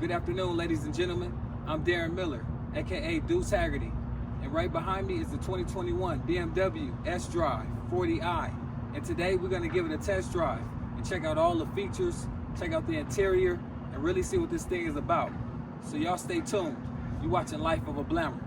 Good afternoon, ladies and gentlemen. I'm Darren Miller, aka Duece Hagerty, and right behind me is the 2021 BMW sDrive40i. And today we're going to give it a test drive and check out all the features, check out the interior, and really see what this thing is about. So y'all stay tuned. You're watching Life of a Blammer.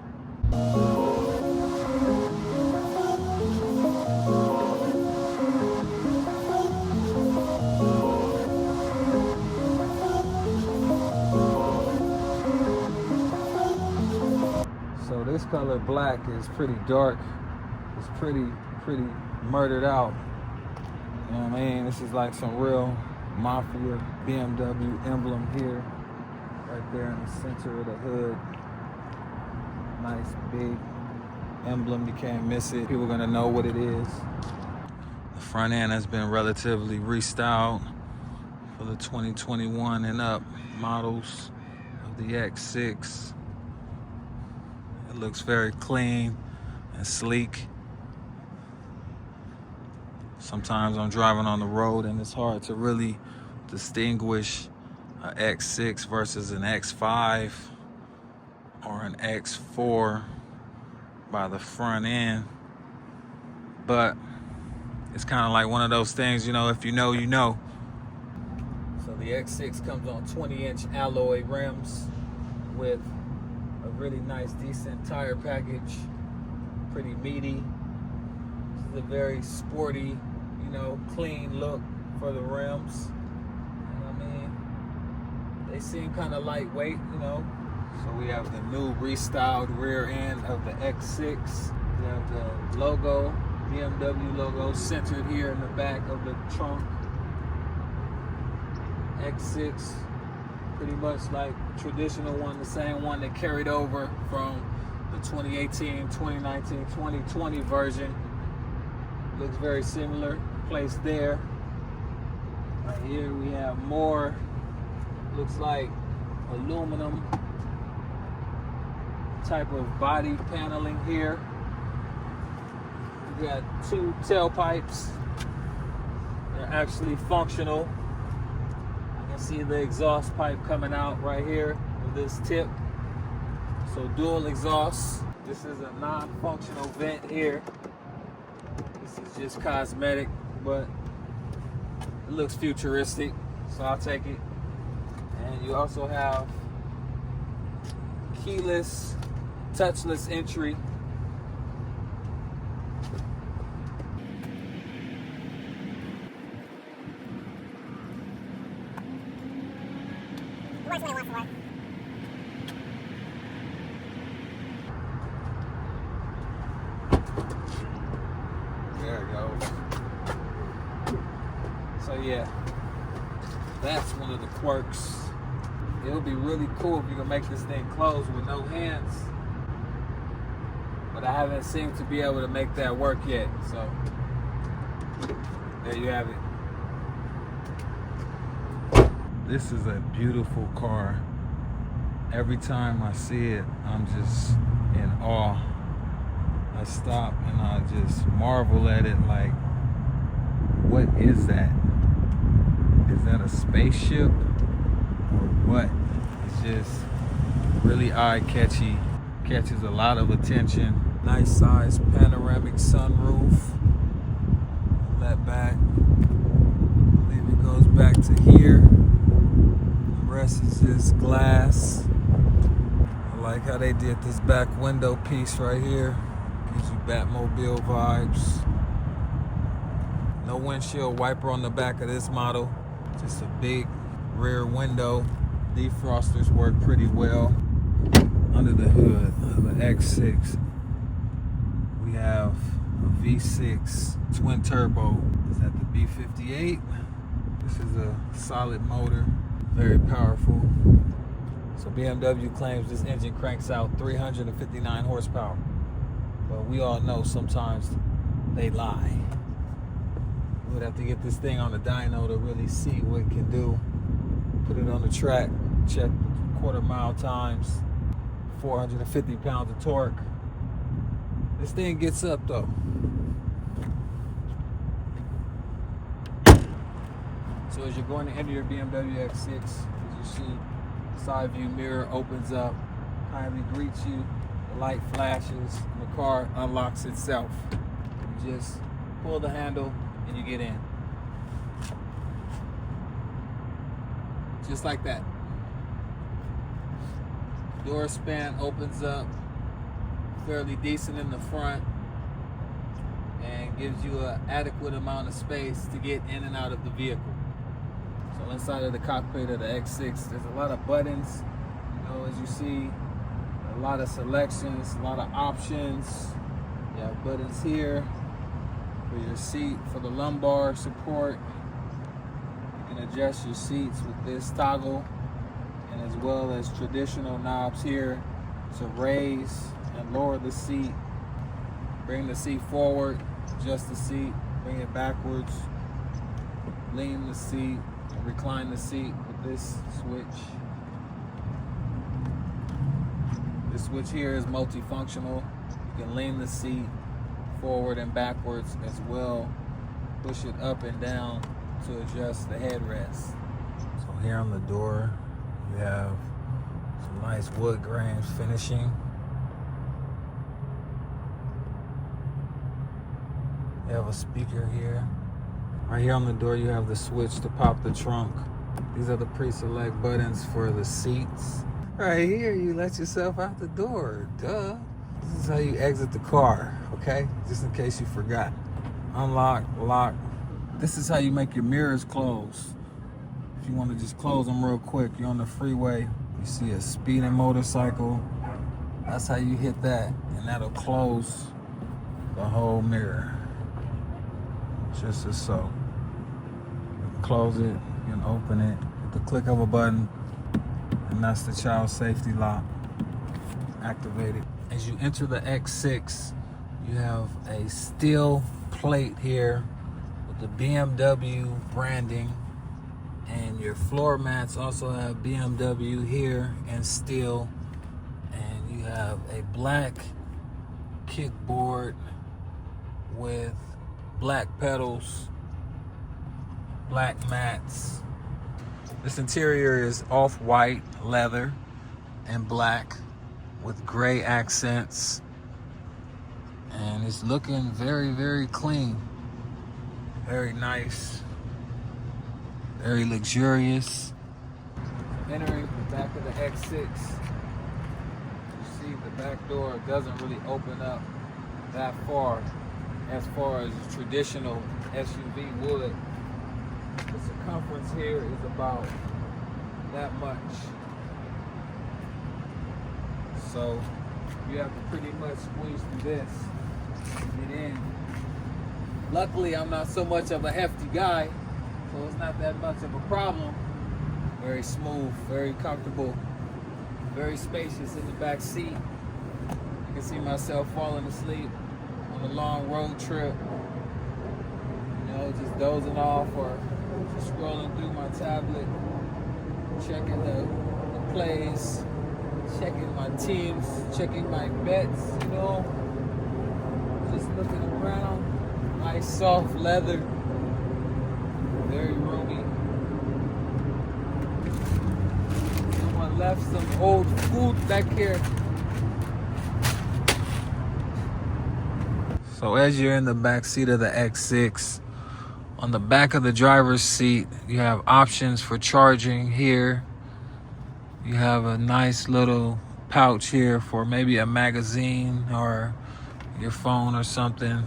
So this color black is pretty dark. It's pretty murdered out. You know what I mean? This is like some real mafia BMW emblem here, right there in the center of the hood. Nice big emblem, you can't miss it. People are gonna know what it is. The front end has been relatively restyled for the 2021 and up models of the X6. It looks very clean and sleek. Sometimes I'm driving on the road and it's hard to really distinguish an X6 versus an X5 or an X4 by the front end. But it's kind of like one of those things, you know, if you know, you know. So the X6 comes on 20-inch alloy rims with a really nice, decent tire package, pretty meaty. This is a very sporty, you know, clean look for the rims. You know what I mean? They seem kind of lightweight, you know. So we have the new restyled rear end of the X6. We have the logo, BMW logo, centered here in the back of the trunk. X6. Pretty much like traditional one, the same one that carried over from the 2018, 2019, 2020 version. Looks very similar, placed there. Right here we have more, looks like aluminum type of body paneling here. We got two tailpipes. They're actually functional. See the exhaust pipe coming out right here with this tip. So dual exhaust. This is a non-functional vent here. This is just cosmetic, but it looks futuristic, so I'll take it. And you also have keyless, touchless entry. There it goes. So yeah, that's one of the quirks. It'll be really cool if you can make this thing close with no hands. But I haven't seemed to be able to make that work yet. So there you have it. This is a beautiful car. Every time I see it, I'm just in awe. I stop and I just marvel at it like, what is that? Is that a spaceship or what? It's just really eye-catchy, catches a lot of attention. Nice size panoramic sunroof. Let back. I believe it goes back to here. The rest is just glass. I like how they did this back window piece right here. Gives you Batmobile vibes. No windshield wiper on the back of this model. Just a big rear window. Defrosters work pretty well. Under the hood of the X6, we have a V6 twin turbo. Is that the B58? This is a solid motor, very powerful. So BMW claims this engine cranks out 359 horsepower. But we all know sometimes they lie. We would have to get this thing on the dyno to really see what it can do. Put it on the track, check quarter-mile times, 450 pounds of torque. This thing gets up though. So as you're going to enter your BMW X6, as you see, Side view mirror opens up, kindly greets you. The light flashes, and the car unlocks itself. You just pull the handle and you get in. Just like that. Door span opens up fairly decent in the front and gives you an adequate amount of space to get in and out of the vehicle. So inside of the cockpit of the X6, there's a lot of buttons, as you see, a lot of selections, a lot of options. You have buttons here for your seat, for the lumbar support. You can adjust your seats with this toggle, and as well as traditional knobs here to raise and lower the seat, bring the seat forward, adjust the seat, bring it backwards, lean the seat, recline the seat with this switch. This switch here is multifunctional. You can lean the seat forward and backwards as well. Push it up and down to adjust the headrest. So here on the door, you have some nice wood grain finishing. You have a speaker here. Right here on the door, you have the switch to pop the trunk. These are the pre-select buttons for the seats. Right here, you let yourself out the door, duh. This is how you exit the car, okay? Just in case you forgot. Unlock, lock. This is how you make your mirrors close. If you want to just close them real quick, you're on the freeway, you see a speeding motorcycle. That's how you hit that, and that'll close the whole mirror. Just as so. You can close it, you can open it with the click of a button, and that's the child safety lock activated. As you enter the X6, you have a steel plate here with the BMW branding, and your floor mats also have BMW here and steel, and you have a black kickboard with black pedals, black mats. This interior is off-white leather and black with gray accents, and it's looking very, very clean, very nice, very luxurious. Entering the back of the X6, you see the back door doesn't really open up that far as a traditional SUV would. The circumference here is about that much. So you have to pretty much squeeze through this to get in. Luckily, I'm not so much of a hefty guy, so it's not that much of a problem. Very smooth, very comfortable, very spacious in the back seat. I can see myself falling asleep on a long road trip, just dozing off or just scrolling through my tablet, checking the plays, checking my teams, checking my bets, just looking around. Nice soft leather, very roomy. Someone left some old food back here. So as you're in the back seat of the X6, on the back of the driver's seat, you have options for charging here. You have a nice little pouch here for maybe a magazine or your phone or something.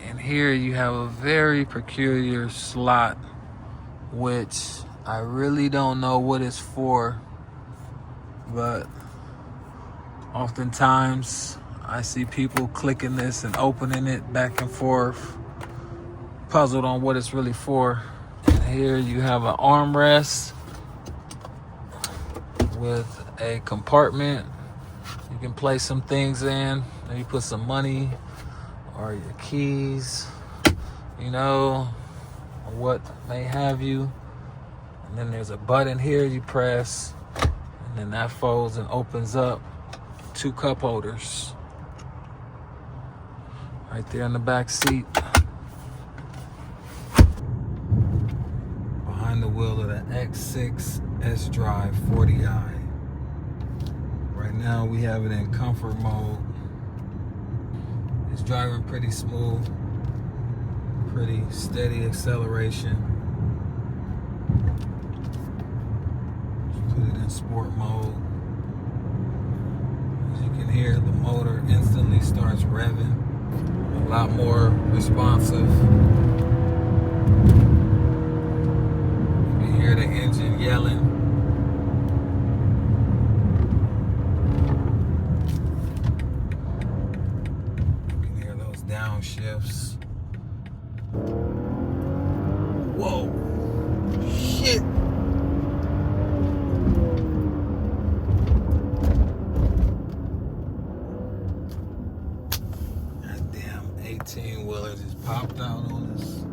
And here you have a very peculiar slot, which I really don't know what it's for, but oftentimes I see people clicking this and opening it back and forth, puzzled on what it's really for. And here you have an armrest with a compartment. You can place some things in. Maybe put some money or your keys, or what may have you. And then there's a button here you press, and then that folds and opens up 2 cup holders. Right there in the back seat. Behind the wheel of the X6 sDrive40i. Right now we have it in comfort mode. It's driving pretty smooth, pretty steady acceleration. Let's put it in sport mode. As you can hear, the motor instantly starts revving. A lot more responsive. You can hear the engine yelling. Downshifts. Whoa. Shit. That damn 18-wheeler just popped out on us.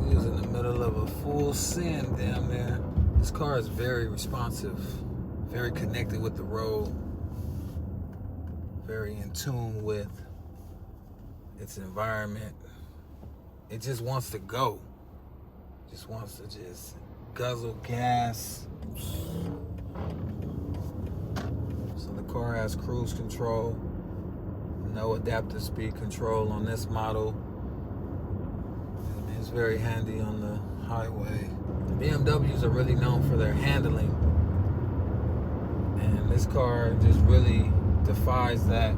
We was in the middle of a full send damn there. This car is very responsive, very connected with the road, very in tune with its environment. It just wants to go. Just wants to just guzzle gas. So the car has cruise control, no adaptive speed control on this model. It's very handy on the highway. BMWs are really known for their handling, and this car just really defies that.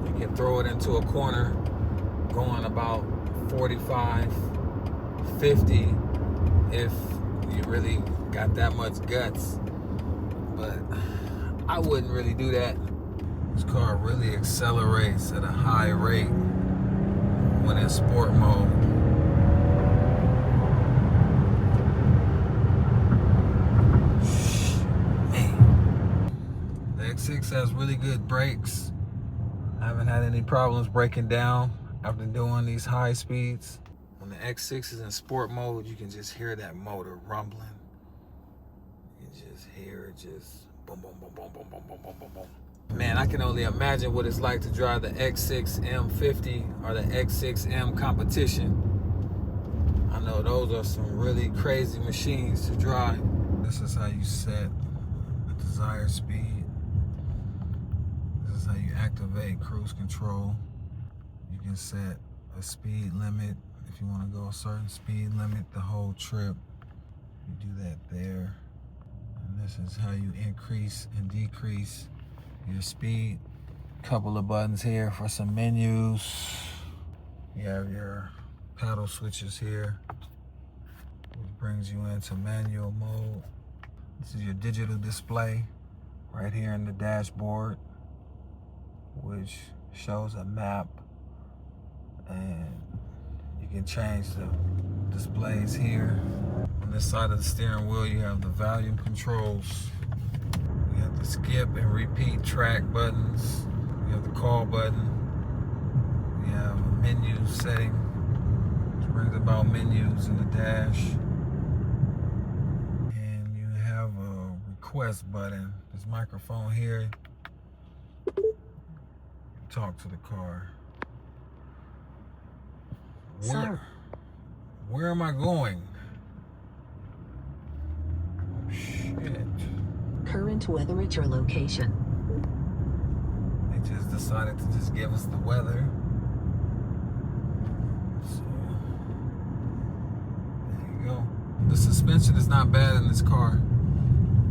You can throw it into a corner going about 45, 50 if you really got that much guts. But I wouldn't really do that. This car really accelerates at a high rate when in sport mode. The X6 has really good brakes. I haven't had any problems breaking down after doing these high speeds. When the X6 is in sport mode, you can just hear that motor rumbling. You can just hear it just boom, boom, boom, boom, boom, boom, boom, boom, boom, boom. Man, I can only imagine what it's like to drive the X6 M50 or the X6 M competition. I know those are some really crazy machines to drive. This is how you set the desired speed. This is how you activate cruise control. You can set a speed limit if you want to go a certain speed limit the whole trip. You do that there. And this is how you increase and decrease your speed. Couple of buttons here for some menus. You have your paddle switches here, which brings you into manual mode. This is your digital display right here in the dashboard, which shows a map, and you can change the displays here. On this side of the steering wheel, you have the volume controls. You have the skip and repeat track buttons. You have the call button. You have a menu setting, which brings about menus in the dash. And you have a request button. This microphone here. Talk to the car. Sir. Where am I going? Oh, shit. Current weather at your location. They just decided to just give us the weather. So, there you go. The suspension is not bad in this car.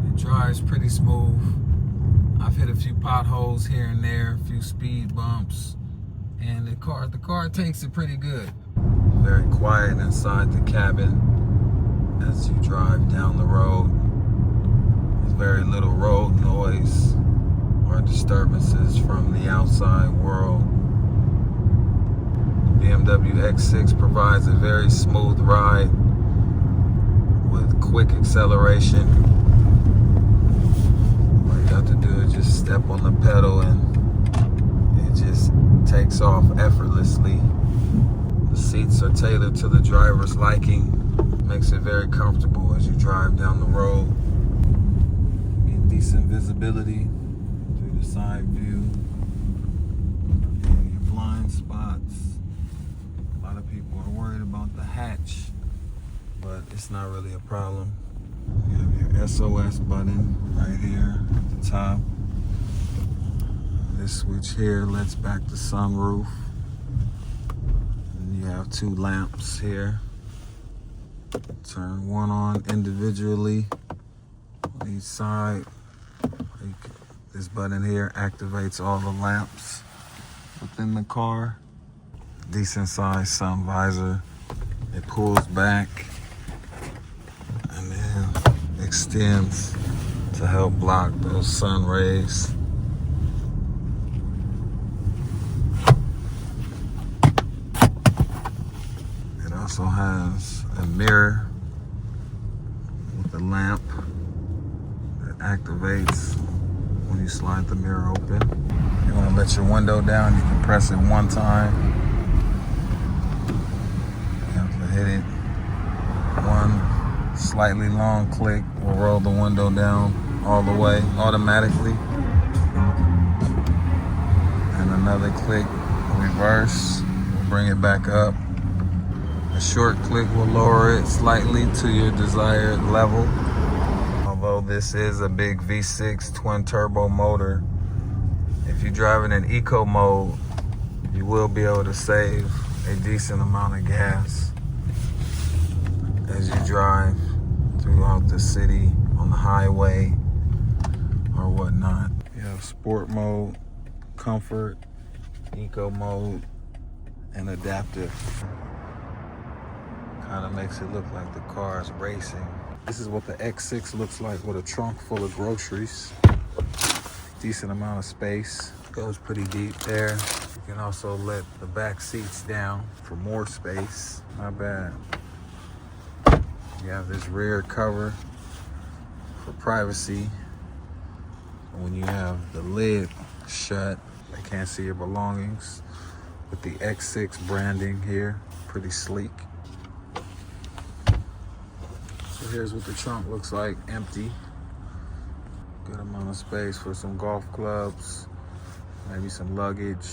It drives pretty smooth. I've hit a few potholes here and there, a few speed bumps, and the car takes it pretty good. Very quiet inside the cabin as you drive down the road. There's very little road noise or disturbances from the outside world. The BMW X6 provides a very smooth ride with quick acceleration. All you have to do is just step on the pedal and it just takes off effortlessly. The seats are tailored to the driver's liking. Makes it very comfortable as you drive down the road. Get decent visibility through the side view and your blind spots. A lot of people are worried about the hatch but it's not really a problem. You have your SOS button right here at the top. This switch here lets back the sunroof. And you have 2 lamps here. Turn one on individually on each side. This button here activates all the lamps within the car. Decent size sun visor. It pulls back and then extends to help block those sun rays. It also has a mirror with a lamp that activates when you slide the mirror open. You want to let your window down, you can press it one time. You have to hit it. One slightly long click will roll the window down all the way automatically. And another click, reverse, will bring it back up. A short click will lower it slightly to your desired level. Although this is a big V6 twin turbo motor, if you're driving in eco mode, you will be able to save a decent amount of gas as you drive throughout the city, on the highway, or whatnot. You have sport mode, comfort, eco mode, and adaptive. Kind of makes it look like the car is racing. This is what the X6 looks like with a trunk full of groceries. Decent amount of space. Goes pretty deep there. You can also let the back seats down for more space. Not bad. You have this rear cover for privacy. When you have the lid shut, they can't see your belongings. With the X6 branding here, pretty sleek. So here's what the trunk looks like, empty. Good amount of space for some golf clubs, maybe some luggage,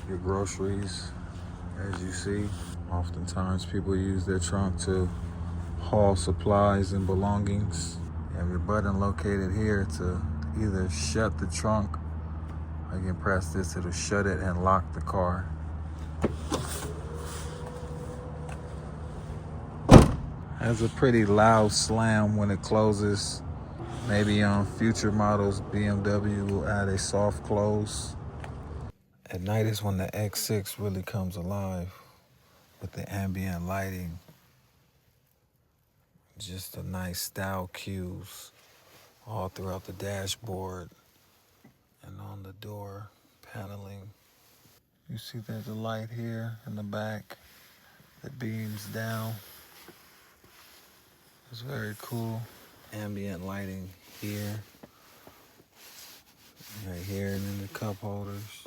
your groceries. As you see, oftentimes people use their trunk to haul supplies and belongings. You have your button located here to either shut the trunk, or you can press this, it'll shut it and lock the car. Has a pretty loud slam when it closes. Maybe on future models, BMW will add a soft close. At night is when the X6 really comes alive with the ambient lighting. Just a nice style cues all throughout the dashboard and on the door paneling. You see there's a light here in the back that beams down. It's very cool. Ambient lighting here, right here, and in the cup holders,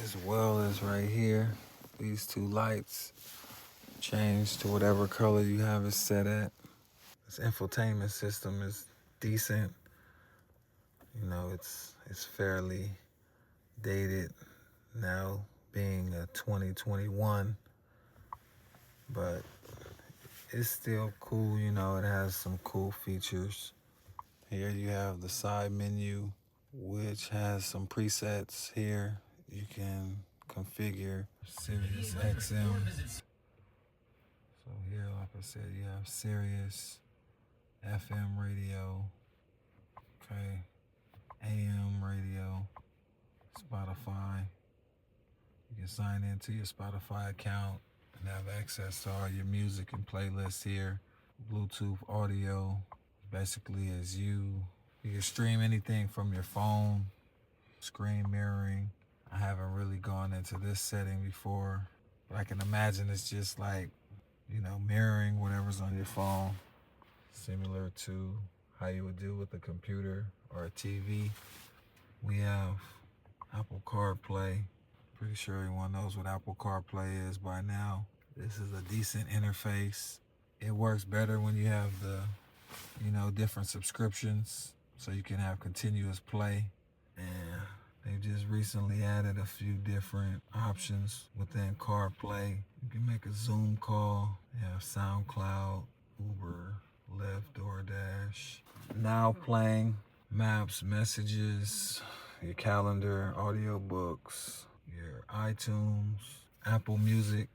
as well as right here. These 2 lights change to whatever color you have it set at. This infotainment system is decent. You know, it's fairly dated now, being a 2021, but it's still cool. You know, it has some cool features. Here you have the side menu, which has some presets here. You can configure Sirius XM. So here, like I said, you have Sirius, FM radio, okay, AM radio, Spotify. You can sign into your Spotify account and have access to all your music and playlists here. Bluetooth audio basically is you can stream anything from your phone. Screen mirroring. I haven't really gone into this setting before, but I can imagine it's just like, you know, mirroring whatever's on your phone, similar to how you would do with a computer or a TV. We have Apple CarPlay. Pretty sure everyone knows what Apple CarPlay is by now. This is a decent interface. It works better when you have the, you know, different subscriptions, so you can have continuous play. And They just recently added a few different options within CarPlay. You can make a Zoom call. You have SoundCloud, Uber, Lyft, DoorDash. Now playing, maps, messages, your calendar, audiobooks, your iTunes, Apple Music,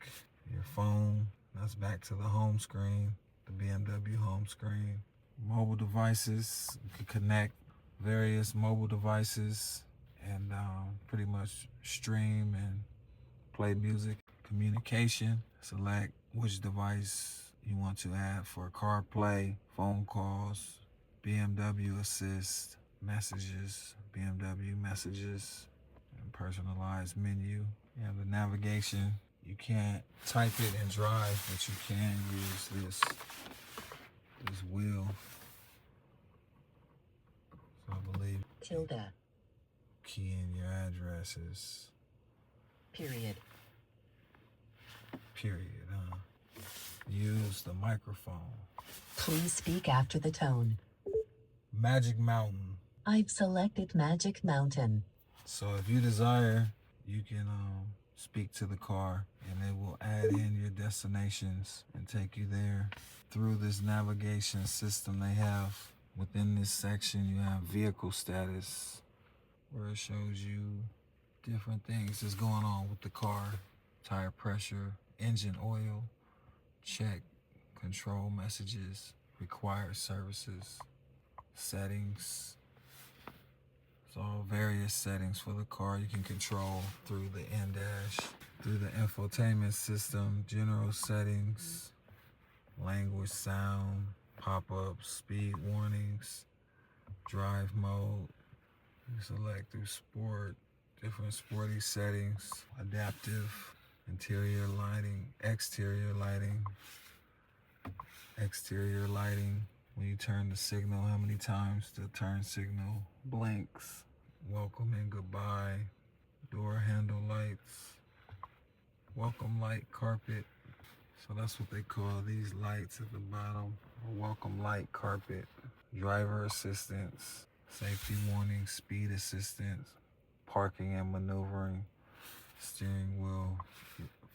your phone. That's back to the home screen, the BMW home screen. Mobile devices, you can connect various mobile devices and pretty much stream and play music. Communication, select which device you want to add for CarPlay, phone calls, BMW Assist, messages, BMW messages, and personalized menu. You have the navigation. You can't type it and drive, but you can use this wheel. So I believe tilde, key in your addresses. period, Period, huh? Use the microphone. please speak after the tone. Magic Mountain. I've selected Magic Mountain. So if you desire, you can speak to the car and it will add in your destinations and take you there. Through this navigation system they have within this section, you have vehicle status, where it shows you different things that's going on with the car. Tire pressure, engine oil, check, control messages, required services, settings. It's all various settings for the car you can control through the in-dash. Through the infotainment system, general settings, language, sound, pop-ups, speed warnings, drive mode. You select through sport, different sporty settings, adaptive, interior lighting, exterior lighting, when you turn the signal, how many times the turn signal blinks, welcome and goodbye, door handle lights, welcome light carpet. So that's what they call these lights at the bottom, a welcome light carpet. Driver assistance, safety warning, speed assistance, parking and maneuvering, steering wheel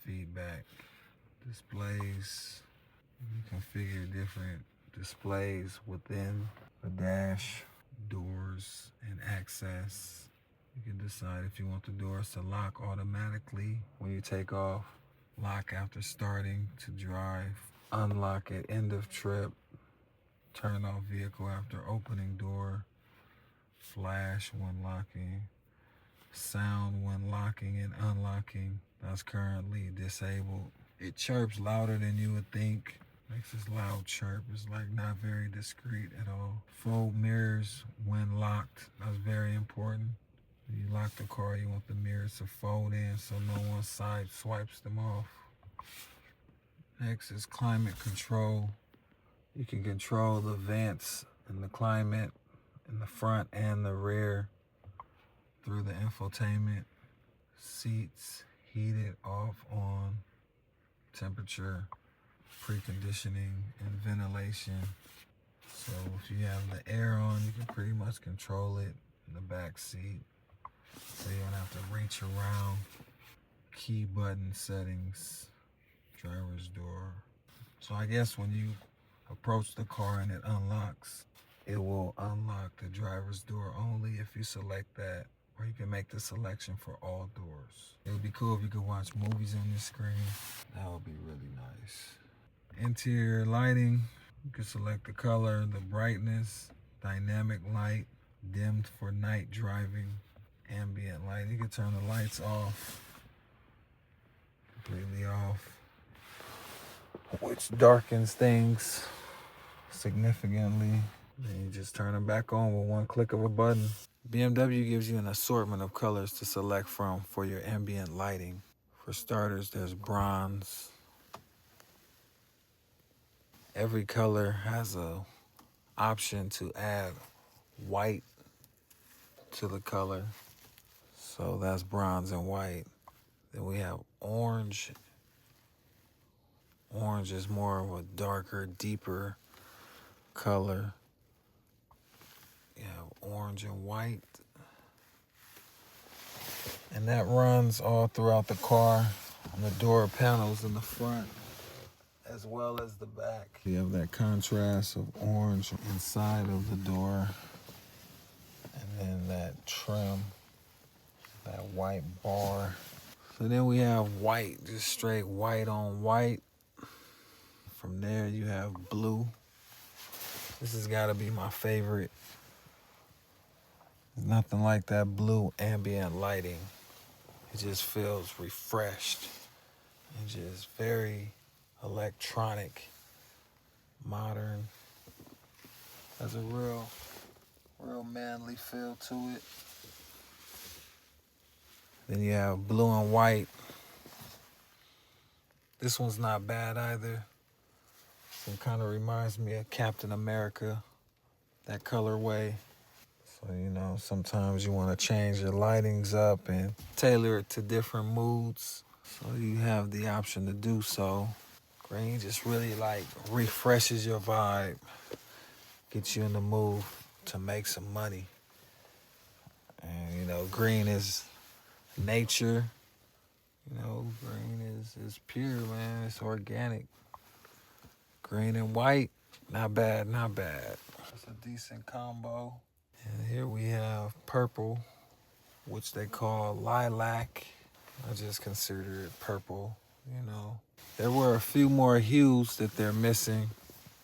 feedback, displays. You configure different displays within the dash, doors and access. You can decide if you want the doors to lock automatically when you take off, lock after starting to drive, unlock at end of trip, turn off vehicle after opening door, flash when locking, sound when locking and unlocking. That's currently disabled. It chirps louder than you would think. Makes this loud chirp. It's like not very discreet at all. Fold mirrors when locked. That's very important. When you lock the car, you want the mirrors to fold in so no one side swipes them off. Next is climate control. You can control the vents and the climate in the front and the rear through the infotainment. Seats heated, off, on, temperature, preconditioning, and ventilation. So if you have the air on, you can pretty much control it in the back seat, so you don't have to reach around. Key button settings, driver's door. So I guess when you approach the car and it unlocks, it will unlock the driver's door only if you select that, or you can make the selection for all doors. It would be cool if you could watch movies on this screen. That would be really nice. Interior lighting, you can select the color, the brightness, dynamic light, dimmed for night driving, ambient light. You can turn the lights off, completely off, which darkens things significantly. Then you just turn them back on with one click of a button. BMW gives you an assortment of colors to select from for your ambient lighting. For starters, there's bronze. Every color has a option to add white to the color. So that's bronze and white. Then we have orange. Orange is more of a darker, deeper color. You have orange and white. And that runs all throughout the car on the door panels in the front as well as the back. You have that contrast of orange inside of the door, and then that trim, that white bar. So then we have white, just straight white on white. From there you have blue. This has got to be my favorite. There's nothing like that blue ambient lighting. It just feels refreshed and just very electronic, modern. Has a real manly feel to it. Then you have blue and white. This one's not bad either. It kind of reminds me of Captain America, that colorway. So, you know, sometimes you want to change your lightings up and tailor it to different moods. So you have the option to do so. Green just really like refreshes your vibe, gets you in the mood to make some money. And, you know, green is nature. You know, green is pure, man. It's organic. Green and white, not bad, not bad. It's a decent combo. And here we have purple, which they call lilac. I just consider it purple, you know. There were a few more hues that they're missing.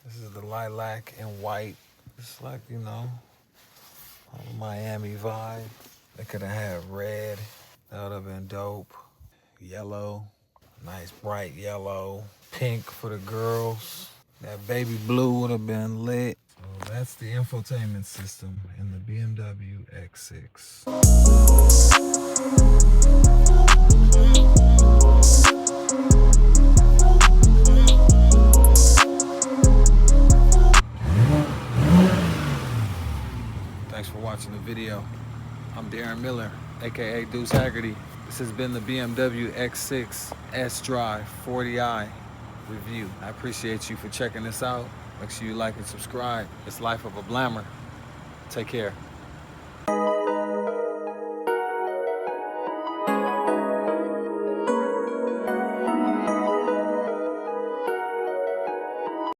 This is the lilac and white. It's like, you know, a Miami vibe. They could have had red. That would have been dope. Yellow, nice bright yellow. Pink for the girls. That baby blue would have been lit. So that's the infotainment system in the BMW X6. Thanks for watching the video. I'm Darren Miller, aka Duece Hagerty. This has been the BMW X6 sDrive40i review. I appreciate you for checking this out. Make sure you like and subscribe. It's Life of a Blammer. Take care.